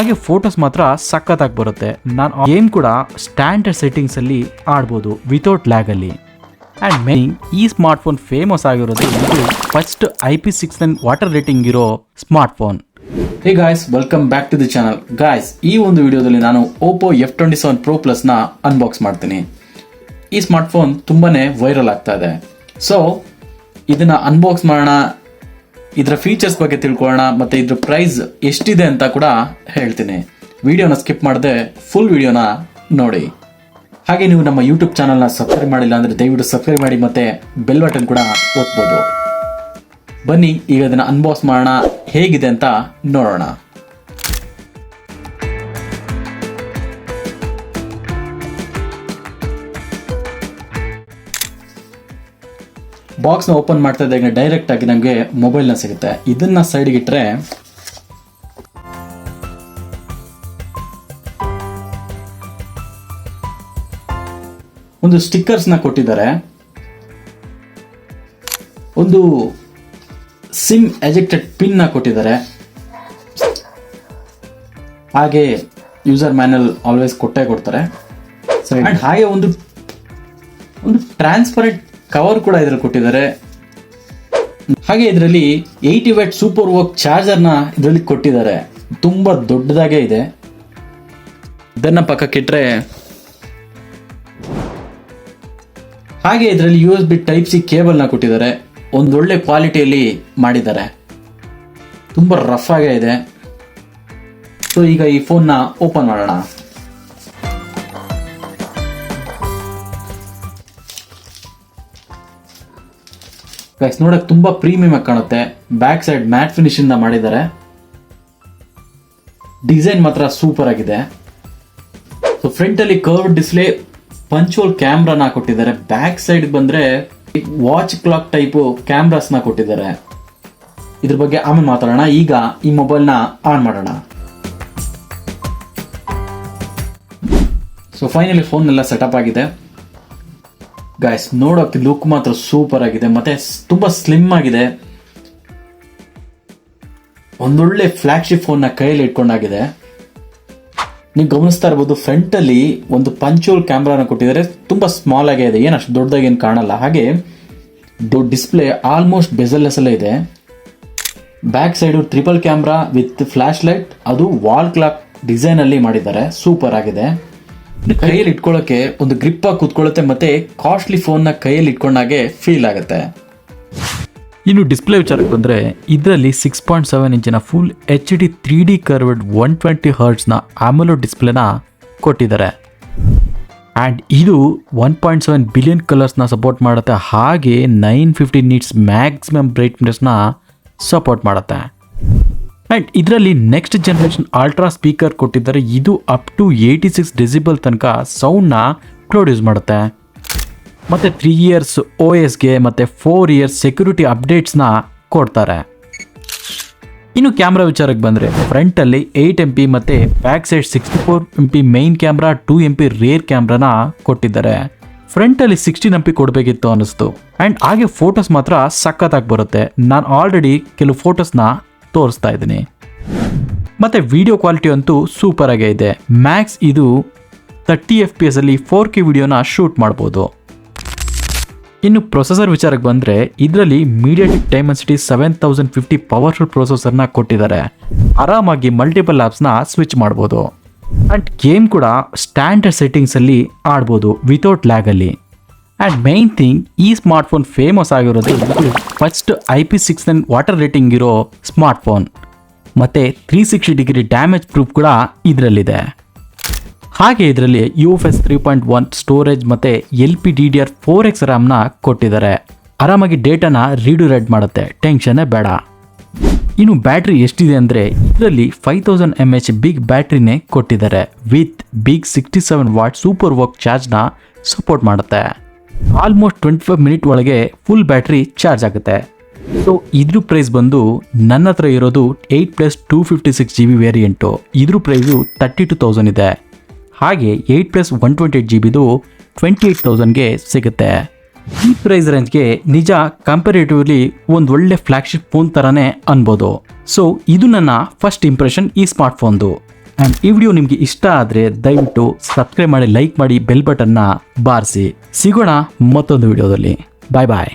ಹಾಗೆ ಫೋಟೋಸ್ ಮಾತ್ರ ಸಖತ್ತಾಗಿ ಬರುತ್ತೆ. ನಾನು ಗೇಮ್ ಕೂಡ ಸ್ಟ್ಯಾಂಡರ್ಡ್ ಸೆಟ್ಟಿಂಗ್ಸ್ ಅಲ್ಲಿ ಆಡ್ಬೋದು ವಿತೌಟ್ ಲ್ಯಾಗ್ ಅಲ್ಲಿ. ಅಂಡ್ ಮೇನ್ ಈ ಸ್ಮಾರ್ಟ್ ಫೋನ್ ಫೇಮಸ್ ಆಗಿರೋದು ಇದು ಫಸ್ಟ್ IP69 ವಾಟರ್ ರೇಟಿಂಗ್ ಇರೋ smart phone. Hey guys, welcome back to the channel. Guys, ಈ ಒಂದು ವಿಡಿಯೋದಲ್ಲಿ ನಾನು Oppo F27 Pro Plus ನ ಅನ್ಬಾಕ್ಸ್ ಮಾಡ್ತೀನಿ. ಈ ಸ್ಮಾರ್ಟ್ ಫೋನ್ ತುಂಬಾನೇ ವೈರಲ್ ಆಗ್ತಾ ಇದೆ. ಸೊ ಇದನ್ನ ಅನ್ಬಾಕ್ಸ್ ಮಾಡೋಣ, ಇದರ ಫೀಚರ್ಸ್ ಬಗ್ಗೆ ತಿಳ್ಕೊಳ್ಳೋಣ, ಮತ್ತೆ ಇದ್ರ ಪ್ರೈಸ್ ಎಷ್ಟಿದೆ ಅಂತ ಕೂಡ ಹೇಳ್ತೀನಿ. ವಿಡಿಯೋನ ಸ್ಕಿಪ್ ಮಾಡದೆ ಫುಲ್ ವಿಡಿಯೋನ ನೋಡಿ. ಹಾಗೆ ನೀವು ನಮ್ಮ ಯೂಟ್ಯೂಬ್ ಚಾನಲ್ನ ಸಬ್ಸ್ಕ್ರೈಬ್ ಮಾಡಿಲ್ಲ ಅಂದರೆ ದಯವಿಟ್ಟು ಸಬ್ಸ್ಕ್ರೈಬ್ ಮಾಡಿ, ಮತ್ತೆ ಬೆಲ್ ಬಟನ್ ಕೂಡ ಒತ್ಬೋದು. ಬನ್ನಿ ಈಗ ಇದನ್ನ ಅನ್ಬಾಕ್ಸ್ ಮಾಡೋಣ, ಹೇಗಿದೆ ಅಂತ ನೋಡೋಣ. ಬಾಕ್ಸ್ನ ಓಪನ್ ಮಾಡ್ತಾ ಇದ್ದಾಗ ಡೈರೆಕ್ಟ್ ಆಗಿ ನಮಗೆ ಮೊಬೈಲ್ನ ಸಿಗುತ್ತೆ. ಇದನ್ನ ಸೈಡ್ಗೆ ಇಟ್ಟರೆ ಒಂದು ಸ್ಟಿಕ್ಕರ್ಸ್ನ ಕೊಟ್ಟಿದ್ದಾರೆ, ಒಂದು ಸಿಮ್ ಎಜೆಕ್ಟೆಡ್ ಪಿನ್ ನ ಕೊಟ್ಟಿದ್ದಾರೆ, ಹಾಗೆ ಯೂಸರ್ ಮ್ಯಾನುವಲ್ ಆಲ್ವೇಸ್ ಕೊಟ್ಟೇ ಕೊಡ್ತಾರೆ. ಅಂಡ್ ಹಾಗೆ ಒಂದು ಟ್ರಾನ್ಸ್ಪರೆಂಟ್ ಕವರ್ ಕೂಡ ಇದರಲ್ಲಿ ಕೊಟ್ಟಿದ್ದಾರೆ. ಹಾಗೆ ಇದರಲ್ಲಿ 80 ವ್ಯಾಟ್ ಸೂಪರ್ ವರ್ಕ್ ಚಾರ್ಜರ್ನ ಇದರಲ್ಲಿ ಕೊಟ್ಟಿದ್ದಾರೆ. ತುಂಬಾ ದೊಡ್ಡದಾಗೆ ಇದೆ. ಇದನ್ನ ಪಕ್ಕಕ್ಕಿಟ್ರೆ ಹಾಗೆ ಇದರಲ್ಲಿ USB Type-C ಕೇಬಲ್ನ ಕೊಟ್ಟಿದ್ದಾರೆ. ಒಂದೊಳ್ಳೆ ಕ್ವಾಲಿಟಿಯಲ್ಲಿ ಮಾಡಿದ್ದಾರೆ, ತುಂಬಾ ರಫ್ ಆಗೇ ಇದೆ. ಸೊ ಈಗ ಈ ಫೋನ್ನ ಓಪನ್ ಮಾಡೋಣ. ಗೈಸ್, ನೋಡಕ್ ತುಂಬಾ ಪ್ರೀಮಿಯಂ ಆಗಿ ಕಾಣುತ್ತೆ. ಬ್ಯಾಕ್ ಸೈಡ್ ಮ್ಯಾಟ್ ಫಿನಿಶ್ ಇಂದ ಮಾಡಿದ್ದಾರೆ. ಡಿಸೈನ್ ಮಾತ್ರ ಸೂಪರ್ ಆಗಿದೆ. ಸೊ ಫ್ರಂಟ್ ಅಲ್ಲಿ ಕರ್ವ್ ಡಿಸ್ಪ್ಲೇ, ಪಂಚೋಲ್ ಕ್ಯಾಮ್ರಾನ ಕೊಟ್ಟಿದ್ದಾರೆ. ಬ್ಯಾಕ್ ಸೈಡ್ ಬಂದ್ರೆ ವಾಚ್ ಕ್ಲಾಕ್ ಟೈಪ್ ಕ್ಯಾಮ್ರಾಸ್ ನ ಕೊಟ್ಟಿದ್ದಾರೆ. ಇದ್ರ ಬಗ್ಗೆ ಆಮೇಲೆ ಮಾತಾಡೋಣ. ಈಗ ಈ ಮೊಬೈಲ್ ನ ಆನ್ ಮಾಡೋಣ. ಸೊ ಫೈನಲಿ ಫೋನ್ ಎಲ್ಲ ಸೆಟಪ್ ಆಗಿದೆ. ಗೈಸ್, ನೋಡೋಕೆ ಲುಕ್ ಮಾತ್ರ ಸೂಪರ್ ಆಗಿದೆ, ಮತ್ತೆ ತುಂಬಾ ಸ್ಲಿಮ್ ಆಗಿದೆ. ಒಂದೊಳ್ಳೆ ಫ್ಲಾಗ್ಶಿಪ್ ಫೋನ್ ನ ಕೈಯಲ್ಲಿ ಇಟ್ಕೊಂಡಾಗಿದೆ. ನೀವು ಗಮನಿಸ್ತಾ ಇರಬಹುದು, ಫ್ರಂಟ್ ಅಲ್ಲಿ ಒಂದು ಪಂಚೋಲ್ ಕ್ಯಾಮ್ರಾನ ಕೊಟ್ಟಿದ್ದಾರೆ. ತುಂಬಾ ಸ್ಮಾಲ್ ಆಗಿ ಇದೆ, ಏನಷ್ಟು ದೊಡ್ಡದಾಗಿ ಏನು ಕಾಣಲ್ಲ. ಹಾಗೆ ಡಿಸ್ಪ್ಲೇ ಆಲ್ಮೋಸ್ಟ್ ಬೆಸಲ್ಲೆಸ್ ಅಲ್ಲೇ ಇದೆ. Back side triple camera with flash light, ಅದು ವಾಲ್ ಕ್ಲಾಕ್ ಡಿಸೈನ್ ಅಲ್ಲಿ ಮಾಡಿದ್ದಾರೆ. ಸೂಪರ್ ಆಗಿದೆ. ಕೈಯಲ್ಲಿ ಇಟ್ಕೊಳ್ಳೋಕೆ ಒಂದು ಗ್ರಿಪ್ ಆಗಿ ಕೂತ್ಕೊಳ್ಳುತ್ತೆ, ಮತ್ತೆ ಕಾಸ್ಟ್ಲಿ ಫೋನ್ ನ ಕೈಯಲ್ಲಿ ಇಟ್ಕೊಂಡಾಗೆ ಫೀಲ್ ಆಗುತ್ತೆ. ಇನ್ನು ಡಿಸ್ಪ್ಲೇ ವಿಚಾರಕ್ಕೆ ಬಂದ್ರೆ ಇದರಲ್ಲಿ 6.7 ಇಂಚಿನ full HD 3D curved 120 Hz ನ AMOLED ಡಿಸ್ಪ್ಲೇನ ಕೊಟ್ಟಿದ್ದಾರೆ. ಅಂಡ್ ಇದು 1.7 ಬಿಲಿಯನ್ ಕಲರ್ಸ್ ನ ಸಪೋರ್ಟ್ ಮಾಡುತ್ತೆ. ಹಾಗೆ 950 ನಿಟ್ಸ್ ಮ್ಯಾಕ್ಸಿಮಮ್ ಬ್ರೈಟ್ನೆಸ್ ನ ಸಪೋರ್ಟ್ ಮಾಡುತ್ತೆ. ಅಂಡ್ ಇದರಲ್ಲಿ ನೆಕ್ಸ್ಟ್ ಜನರೇಷನ್ ಅಲ್ಟ್ರಾ ಸ್ಪೀಕರ್ ಕೊಟ್ಟಿದ್ದಾರೆ. ಇದು ಅಪ್ ಟು 86 ಡೆಸಿಬಲ್ ತನಕ ಸೌಂಡ್ನ ಪ್ರೊಡ್ಯೂಸ್ ಮಾಡುತ್ತೆ. ಮತ್ತೆ 3 ಇಯರ್ಸ್ OSಗೆ ಮತ್ತೆ 4 ಇಯರ್ಸ್ ಸೆಕ್ಯೂರಿಟಿ ಅಪ್ಡೇಟ್ಸ್ನ ಕೊಡ್ತಾರೆ. ಇನ್ನು ಕ್ಯಾಮ್ರಾ ವಿಚಾರಕ್ಕೆ ಬಂದರೆ ಫ್ರಂಟ್ ಅಲ್ಲಿ 8 MP ಮತ್ತೆ back side 64 MP main camera, 2 MP rear ಕ್ಯಾಮ್ರಾನ ಕೊಟ್ಟಿದ್ದಾರೆ. ಫ್ರಂಟ್ ಅಲ್ಲಿ 16 MP ಕೊಡಬೇಕಿತ್ತು ಅನ್ನಿಸ್ತು. ಅಂಡ್ ಹಾಗೆ ಫೋಟೋಸ್ ಮಾತ್ರ ಸಖತ್ತಾಗಿ ಬರುತ್ತೆ. ನಾನು ಆಲ್ರೆಡಿ ಕೆಲವು ಫೋಟೋಸ್ನ ತೋರಿಸ್ತಾ ಇದ್ದೀನಿ. ಮತ್ತೆ ವಿಡಿಯೋ ಕ್ವಾಲಿಟಿ ಅಂತೂ ಸೂಪರ್ ಆಗೇ ಇದೆ. ಮ್ಯಾಕ್ಸ್ ಇದು 30 FPS ಅಲ್ಲಿ 4K ವಿಡಿಯೋನ ಶೂಟ್ ಮಾಡ್ಬೋದು. ಇನ್ನು ಪ್ರೊಸೆಸರ್ ವಿಚಾರಕ್ಕೆ ಬಂದರೆ ಇದರಲ್ಲಿ MediaTek Dimensity 7050 ಪವರ್ಫುಲ್ ಪ್ರೊಸೆಸರ್ನ ಕೊಟ್ಟಿದ್ದಾರೆ. ಆರಾಮಾಗಿ ಮಲ್ಟಿಪಲ್ ಆಪ್ಸ್ನ ಸ್ವಿಚ್ ಮಾಡ್ಬೋದು. ಅಂಡ್ ಗೇಮ್ ಕೂಡ ಸ್ಟ್ಯಾಂಡರ್ಡ್ ಸೆಟ್ಟಿಂಗ್ಸ್ ಅಲ್ಲಿ ಆಡ್ಬೋದು ವಿತೌಟ್ ಲ್ಯಾಗ್ ಅಲ್ಲಿ. ಅಂಡ್ ಮೈನ್ ಥಿಂಗ್, ಈ ಸ್ಮಾರ್ಟ್ ಫೋನ್ ಫೇಮಸ್ ಆಗಿರೋದು ಇದು ಫಸ್ಟ್ IP69 ವಾಟರ್ ರೇಟಿಂಗ್ ಇರೋ ಸ್ಮಾರ್ಟ್ ಫೋನ್, ಮತ್ತೆ 360 ಡಿಗ್ರಿ ಡ್ಯಾಮೇಜ್ ಪ್ರೂಫ್ ಕೂಡ ಇದರಲ್ಲಿದೆ. ಹಾಗೆ ಇದರಲ್ಲಿ UFS 3.1 ಸ್ಟೋರೇಜ್ ಮತ್ತೆ LPDDR4X ರ್ಯಾಮ್ನ ಕೊಟ್ಟಿದ್ದಾರೆ. ಆರಾಮಾಗಿ ಡೇಟಾನ ರೀಡ್ ರೈಟ್ ಮಾಡುತ್ತೆ, ಟೆನ್ಷನ್ನೇ ಬೇಡ. ಇನ್ನು ಬ್ಯಾಟ್ರಿ ಎಷ್ಟಿದೆ ಅಂದರೆ ಇದರಲ್ಲಿ 5000 mAh ಬಿಗ್ ಬ್ಯಾಟ್ರಿನೇ ಕೊಟ್ಟಿದ್ದಾರೆ. ವಿತ್ ಬಿಗ್ 67 ವಾಟ್ ಸೂಪರ್ ವರ್ಕ್ ಚಾರ್ಜ್ನ ಸಪೋರ್ಟ್ ಮಾಡುತ್ತೆ. ಆಲ್ಮೋಸ್ಟ್ 25 ಮಿನಿಟ್ ಒಳಗೆ ಫುಲ್ ಬ್ಯಾಟ್ರಿ ಚಾರ್ಜ್ ಆಗುತ್ತೆ. ಸೊ ಇದ್ರ ಪ್ರೈಸ್ ಬಂದು ನನ್ನ ಹತ್ರ ಇರೋದು 8+ 256 GB ವೇರಿಯಂಟು. ಇದ್ರ ಪ್ರೈಸು 32,000 ಇದೆ. ಹಾಗೆ 8+ 128 GB 28,000ಗೆ ಸಿಗುತ್ತೆ. ಈ ಪ್ರೈಸ್ ರೇಂಜ್ಗೆ ನಿಜ ಕಂಪೇರೇಟಿವ್ಲಿ ಒಂದು ಒಳ್ಳೆ ಫ್ಲಾಗ್ಶಿಪ್ ಫೋನ್ ಥರನೇ ಅನ್ಬೋದು. ಸೊ ಇದು ನನ್ನ ಫಸ್ಟ್ ಇಂಪ್ರೆಷನ್ ಈ ಸ್ಮಾರ್ಟ್ ಫೋನ್ದು. ಆ್ಯಂಡ್ ಈ ವಿಡಿಯೋ ನಿಮಗೆ ಇಷ್ಟ ಆದರೆ ದಯವಿಟ್ಟು ಸಬ್ಸ್ಕ್ರೈಬ್ ಮಾಡಿ, ಲೈಕ್ ಮಾಡಿ, ಬೆಲ್ ಬಟನ್ನ ಬಾರಿಸಿ. ಸಿಗೋಣ ಮತ್ತೊಂದು ವಿಡಿಯೋದಲ್ಲಿ. ಬಾಯ್ ಬಾಯ್.